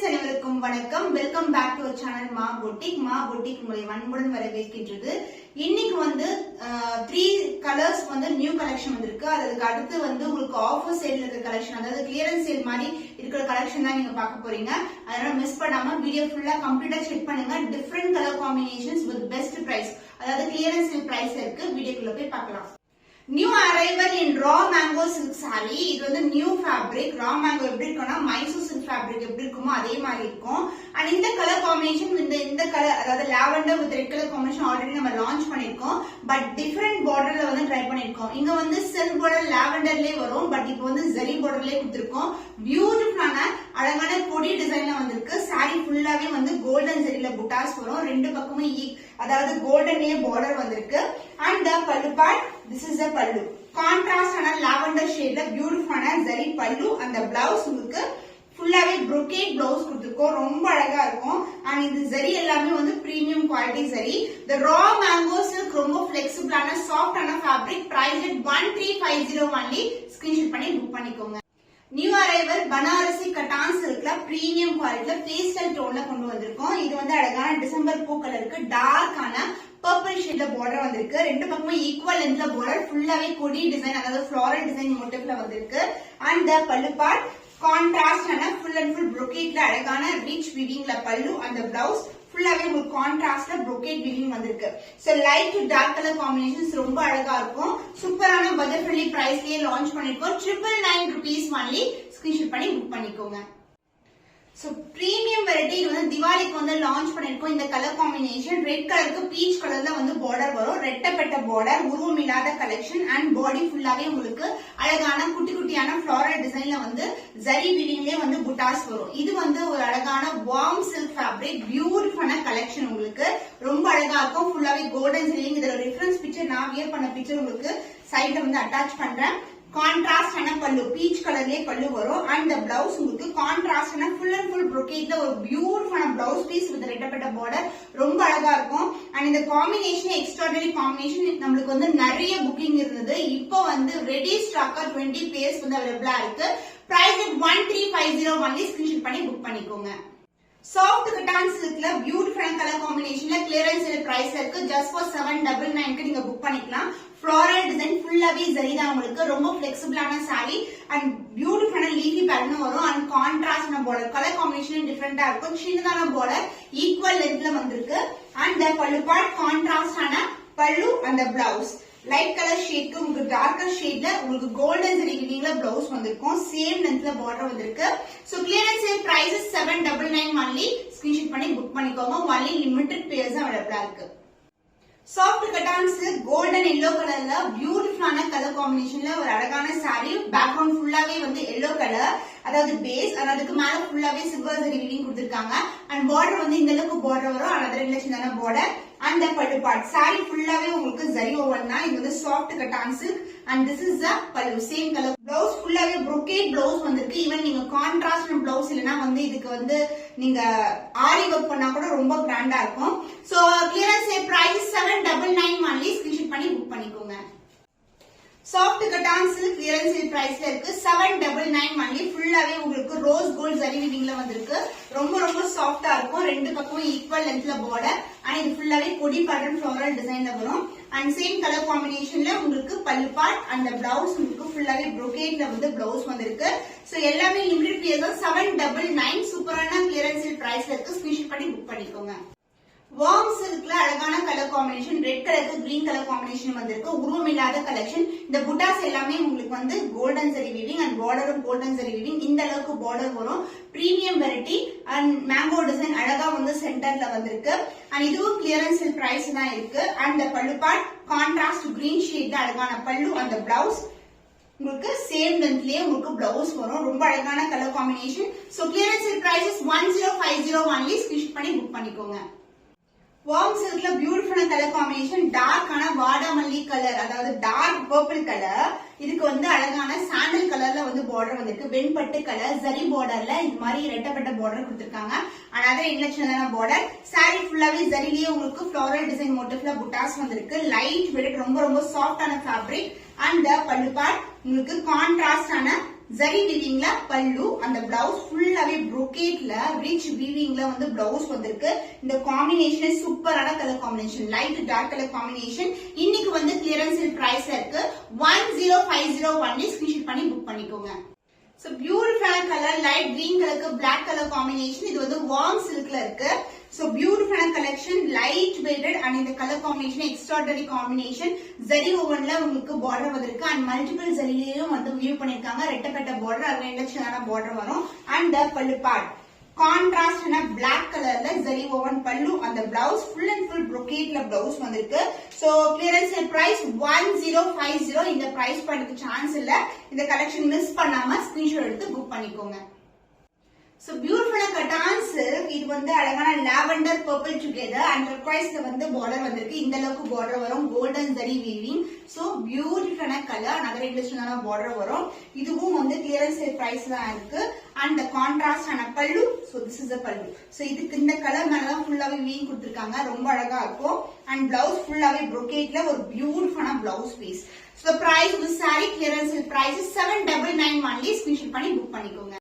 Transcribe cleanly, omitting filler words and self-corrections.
Friends அனைவருக்கும் வணக்கம். Welcome back to channel மா பொட்டிக். மா பொட்டிக் உங்களை வன்புடன் வரவேற்கின்றது. இன்னைக்கு வந்து 3 கலர்ஸ் வந்து நியூ கலெக்ஷன் வந்திருக்கு. அதுக்கு அடுத்து வந்து உங்களுக்கு ஆஃபர் சேல்ல இருக்க கலெக்ஷன், அதாவது கிளியரன்ஸ் சேல் மாதிரி இருக்கிற கலெக்ஷன் தான் நீங்க பார்க்க போறீங்க. அதனால மிஸ் பண்ணாம வீடியோ ஃபுல்லா கம்ப்ளீட்டா செக் பண்ணுங்க. Different colour combinations with best price, அதாவது கிளியரன்ஸ் சேல் பிரைஸ் இருக்கு. வீடியோக்குள்ள போய் பார்க்கலாம். New arrival in raw mango silk sari. இது வந்து நியூ ஃபேப்ரிக். ரா மேங்கோ எப்படி இருக்கும்னா மைசூர் சில்க் ஃபேப்ரிக் எப்படி இருக்குமோ அதே மாதிரி இருக்கும். அண்ட் இந்த கலர் காம்பினேஷன் இந்த கலர், அதாவது lavender with red colour combination already நம்ம லான்ச் பண்ணிருக்கோம். பட் டிஃபரெண்ட் பார்டர்ல வந்து ட்ரை பண்ணிருக்கோம். இங்க வந்து சில்க் பார்டர் லாவெண்டர்லயே வரும், பட் இப்போ வந்து ஜரி பார்டர்லயே கொடுத்திருக்கோம். பியூட்டிஃபுல்லான அழகான கொடி டிசைன்ல வந்திருக்கு. சாரி ஃபுல்லாவே வந்து கோல்டன் ஜரியில புட்டாஸ் வரும். ரெண்டு பக்கமும் அதாவது கோல்டன்லயே பார்டர் வந்திருக்கு. And the pallu part, this is the pallu. Contrast ஆன lavender ஷேட்ல பியூட்டிஃபுல்லான ஜரி பல்லு. அந்த பிளவுஸ் உங்களுக்கு ஃபுல்லாவே brocade பிளவுஸ் கொடுத்திருக்கோம். ரொம்ப அழகா இருக்கும். அண்ட் இந்த ஜரி எல்லாமே வந்து premium quality zari. The raw mango silk ரொம்ப ஃபிளெக்சிபிளான சாஃப்டான fabric. Price at 1350 only. Screenshot பண்ணி புக் பண்ணிக்கோங்க. நியூ அரைவல் பனாரசி கட்டான் சில்க்ல பிரீமியம் குவாலிட்டில பேஸ்டல் டோன்ல கொண்டு வந்திருக்கோம். இது வந்து அழகான டிசம்பர் பூ கலருக்கு டார்க்கான பர்பிள் ஷேட்ல பார்டர் வந்திருக்கு. ரெண்டு பக்கமும் ஈக்குவல் லென்த்ல பார்டர், ஃபுல்லாவே கொடி டிசைன், அதாவது ஃப்ளாரல் டிசைன் மோட்டிவ்ல வந்திருக்கு. And the pallu part contrast ஆன ஃபுல் அண்ட் ஃபுல் brocade அழகான ரிச் வீவிங்ல பல்லு. அந்த பிளவுஸ் ஃபுல்லாவே உங்களுக்கு கான்ட்ராஸ்ட்ல brocade வீவிங் வந்திருக்கு. So light to dark colour combinations ரொம்ப அழகா இருக்கும். சூப்பரான பட்ஜெட் ஃப்ரெண்ட்லி பிரைஸ்லயே லான்ச் பண்ணிருக்கோம். 999 rupees only. ஸ்கிரீன்ஷாட் பண்ணி புக் பண்ணிக்கோங்க. சோ பிரீமியம் வெரைட்டி, இது வந்து திவாலிக்கு வந்து லான்ச் பண்ணிருக்கோம். இந்த கலர் காம்பினேஷன் ரெட் கலருக்கு பீச் கலர்ல வந்து பார்டர் வரும். ரெட்டப்பட்ட பார்டர், உருவம் இல்லாத கலெக்ஷன். அண்ட் பாடி ஃபுல்லாவே உங்களுக்கு அழகான குட்டி குட்டியான ஃப்ளாரல் டிசைன்ல வந்து ஜரி வீவிங்லயே வந்து புட்டாஸ் வரும். இது வந்து ஒரு அழகான வார்ம் சில்க் ஃபேப்ரிக். பியூட்டிஃபுல்லான கலெக்ஷன். உங்களுக்கு ரொம்ப அழகா இருக்கும். ஃபுல்லாவே கோல்டன் ஜரிங். இதோட ரெஃபரன்ஸ் பிக்சர், நான் வியர் பண்ண பிக்சர் உங்களுக்கு சைட்ல வந்து அட்டாச் பண்றேன். கான்ட்ராஸ்ட் ஆன பல்லு, பீச் கலர்லயே பல்லு வரும். அண்ட் இந்த பிளவுஸ் உங்களுக்கு கான்ட்ராஸ்ட் ஆன ஃபுல் அண்ட் ஃபுல் brocade ஒரு பியூட்டிஃபுல்லான பிளவுஸ் பீஸ் வித் ரெட்டப்பட்ட பார்டர். ரொம்ப அழகா இருக்கும். அண்ட் இந்த காம்பினேஷன் எக்ஸ்ட்ராடனரி காம்பினேஷன். நம்மளுக்கு வந்து நிறைய புக்கிங் இருந்தது. இப்போ வந்து ரெடி ஸ்டாக்கா 20 பேர்ஸ் வந்து அவைலபிளா இருக்கு. Price 1350 only. ஸ்கிரீன்ஷாட் பண்ணி புக் பண்ணிக்கோங்க. சாஃப்ட் கட்டான் சில்க்ல பியூட்டிஃபுல்லான கலர் காம்பினேஷன்ல கிளியரன்ஸ் சேல் பிரைஸ் இருக்கு. ஜஸ்ட் ஃபார் 799 நீங்க புக் பண்ணிக்கலாம். ஃப்ளாரல் டிசைன் ஃபுல்லாவே ஜரி தான் உங்களுக்கு. ரொம்ப ஃபிளெக்சிபிளான சாரி. அண்ட் பியூட்டிஃபுல்லான லீஃபி பேட்டர்ன் வரும். அண்ட் கான்ட்ராஸ்டான பார்டர், கலர் காம்பினேஷன் டிஃபரெண்டா இருக்கும். சின்னதான பார்டர் ஈக்குவல் லென்த்ல வந்திருக்கு. அண்ட் பல்லு பார்ட் கான்ட்ராஸ்டான பல்லு. அந்த பிளவுஸ் லைட் கலர் ஷேட்க்கு உங்களுக்கு டார்க்கர் ஷேட்ல உங்களுக்கு கோல்டன் ஜரி வீவிங்ல பிளவுஸ் வந்திருக்கும். சேம் லென்த்ல பார்டர் வந்திருக்கு. So clearance sale price 799 only. Screenshot பண்ணி புக் பண்ணிக்கோங்க. only limited pairs அவைலபிளா இருக்கு. Soft cotton silk golden yellow கலர்ல பியூட்டிஃபுல்லான கலர் காம்பினேஷன்ல ஒரு அழகான சாரி. பேக்ரவுண்ட் ஃபுல்லாவே வந்து எல்லோ கலர், அதாவது பேஸ். அதுக்கு மேல ஃபுல்லாவே சில்வர் ஜரி வீவிங் கொடுத்திருக்காங்க. அண்ட் பார்டர் வந்து இந்த அளவுக்கு பார்டர் வரும். அனதர் ரிலேஷனான border. And pallu part sari ஃபுல்லாவே உங்களுக்கு ஜரி ஓவன் தான். இது வந்து soft cotton silk. And this is the pallu. Same colour blouse ஃபுல்லாவே brocade பிளவுஸ் வந்திருக்கு. ஈவன் நீங்க கான்ட்ராஸ்ட் பிளவுஸ் இல்லனா வந்து இதுக்கு வந்து நீங்க ஆரி ஒர்க் பண்ணா கூட ரொம்ப கிராண்டா இருக்கும். So clearance sale price 799 only. Screenshot பண்ணி புக் பண்ணிக்கோங்க. Soft cotton silk clearance sale பிரைஸ்ல இருக்கு. 799 only. ஃபுல்லாவே உங்களுக்கு ரோஸ் கோல்ட் ஜரி வீவிங்ல வந்திருக்கு. ரொம்ப ரொம்ப சாஃப்டா இருக்கும். ரெண்டு பக்கமும் ஈக்குவல் லென்த்ல பார்டர். அண்ட் இது ஃபுல்லாவே கொடி பேட்டர்ன் ஃப்ளோரல் டிசைன்ல வரும். அண்ட் சேம் கலர் காம்பினேஷன்ல உங்களுக்கு பல்லு பார்ட். அந்த பிளவுஸ் உங்களுக்கு ஃபுல்லாவே brocadeல வந்து பிளவுஸ் வந்திருக்கு. சோ எல்லாமே லிமிடெட் பீஸ் 799. சூப்பரான கிளியரன்ஸ் சேல் பிரைஸ்ல இருக்கு. ஸ்கிரீன்ஷாட் பண்ணி புக் பண்ணிக்கோங்க. வார்ம் சில்க்ல அழகான கலர் காம்பினேஷன். ரெட் கலருக்கு கிரீன் கலர் காம்பினேஷன் வந்திருக்கு. உருவம் இல்லாத கலெக்ஷன். இந்த புட்டாஸ் எல்லாமே உங்களுக்கு வந்து கோல்டன் ஜரி வீவிங். அண்ட் பார்டரும் கோல்டன் ஜரி வீவிங். இந்த அளவுக்கு பார்டர் வரும். Premium variety. And mango design அழகா வந்து சென்டர்ல வந்திருக்கு. அண்ட் இதுவும் கிளியரன்ஸ் சேல் பிரைஸ் தான் இருக்கு. And pallu part contrast green ஷேட்ல அழகான பல்லு. அந்த பிளவுஸ் உங்களுக்கு சேம் லென்த்லயே உங்களுக்கு பிளவுஸ் வரும். ரொம்ப அழகான கலர் காம்பினேஷன். So clearance sale price 1050 only. Screenshot பண்ணி புக் பண்ணிக்கோங்க. வார்ம் சில்க்ல பியூட்டிஃபுல்லான கலர் காம்பினேஷன். டார்க்கான வாடாமல்லி கலர், அதாவது டார்க் பர்பிள் கலர். இதுக்கு வந்து அழகான சாண்டல் கலர்ல வந்து பார்டர் வந்திருக்கு. வெண்பட்டு கலர் ஜரி பார்டர்ல இந்த மாதிரி ரெட்டப்பட்ட பார்டர் கொடுத்திருக்காங்க. அனதர் இன்லெக்ஷனான பார்டர். சாரி ஃபுல்லாவே ஜரிலேயே உங்களுக்கு ஃப்ளோரல் டிசைன் மோட்டிவ்ல புட்டாஸ் வந்திருக்கு. லைட் வெயிட், ரொம்ப ரொம்ப சாஃப்டான ஃபேப்ரிக். அண்ட் பல்லு பார்ட் உங்களுக்கு கான்ட்ராஸ்டான ஜரி வீவிங்ல பல்லு, அந்த பிளவுஸ் ஃபுல்லாவே brocade-ல ரிச் வீவிங்ல வந்து பிளவுஸ் வந்திருக்கு. இந்த காம்பினேஷன் சூப்பரான colour combination, light dark colour combination. இன்னைக்கு வந்து கிளியரன்ஸ் பிரைஸ்ல இருக்கு. 1050 ஒன்லி. ஸ்கிரீன்ஷாட் பண்ணி புக் பண்ணிக்கோங்க. So beautiful color, light green color, black color combination. இது வந்து warm silkல இருக்கு. So beautiful collection, light weighted and இந்த color combination extraordinary combination. Zari wovenல உங்களுக்கு border வந்திருக்கு and multiple zariலயும் வந்து view பண்ணிருக்காங்க. ரெட்டப்பட்ட border, அது இண்டக்ஷனான border வரும். And the pallu part contrast black கலர்ல ஜரி woven பல்லு, அந்த பிளவுஸ் ஃபுல் அண்ட் ஃபுல் brocade-ல பிளவுஸ் வந்திருக்கு. So clearance price 1050. இந்த பிரைஸ் பண்ணதுக்கு சான்ஸ் இல்ல. இந்த கலெக்ஷன் மிஸ் பண்ணாம ஸ்கிரீன்ஷாட் எடுத்து புக் பண்ணிக்கோங்க. So beautiful cotton silk. இது வந்து அழகான lavender purple together and turquoise வந்து border வந்திருக்கு. இந்த அளவுக்கு border வரும். golden zari weaving. So beautiful color, another interesting border வரும். இதுவும் வந்து clearance price தான் இருக்கு. And the contrast ஆன பல்லு. So this is the pallu. So இதுக்கு இந்த கலர் மேல தான் ஃபுல்லாவே weaving கொடுத்திருக்காங்க. ரொம்ப அழகா இருக்கும். And blouse ஃபுல்லாவே brocade-ல ஒரு beautiful blouse piece. So the price of the saree clearance price is 799 only. Screenshot பண்ணி புக் பண்ணிக்கோங்க.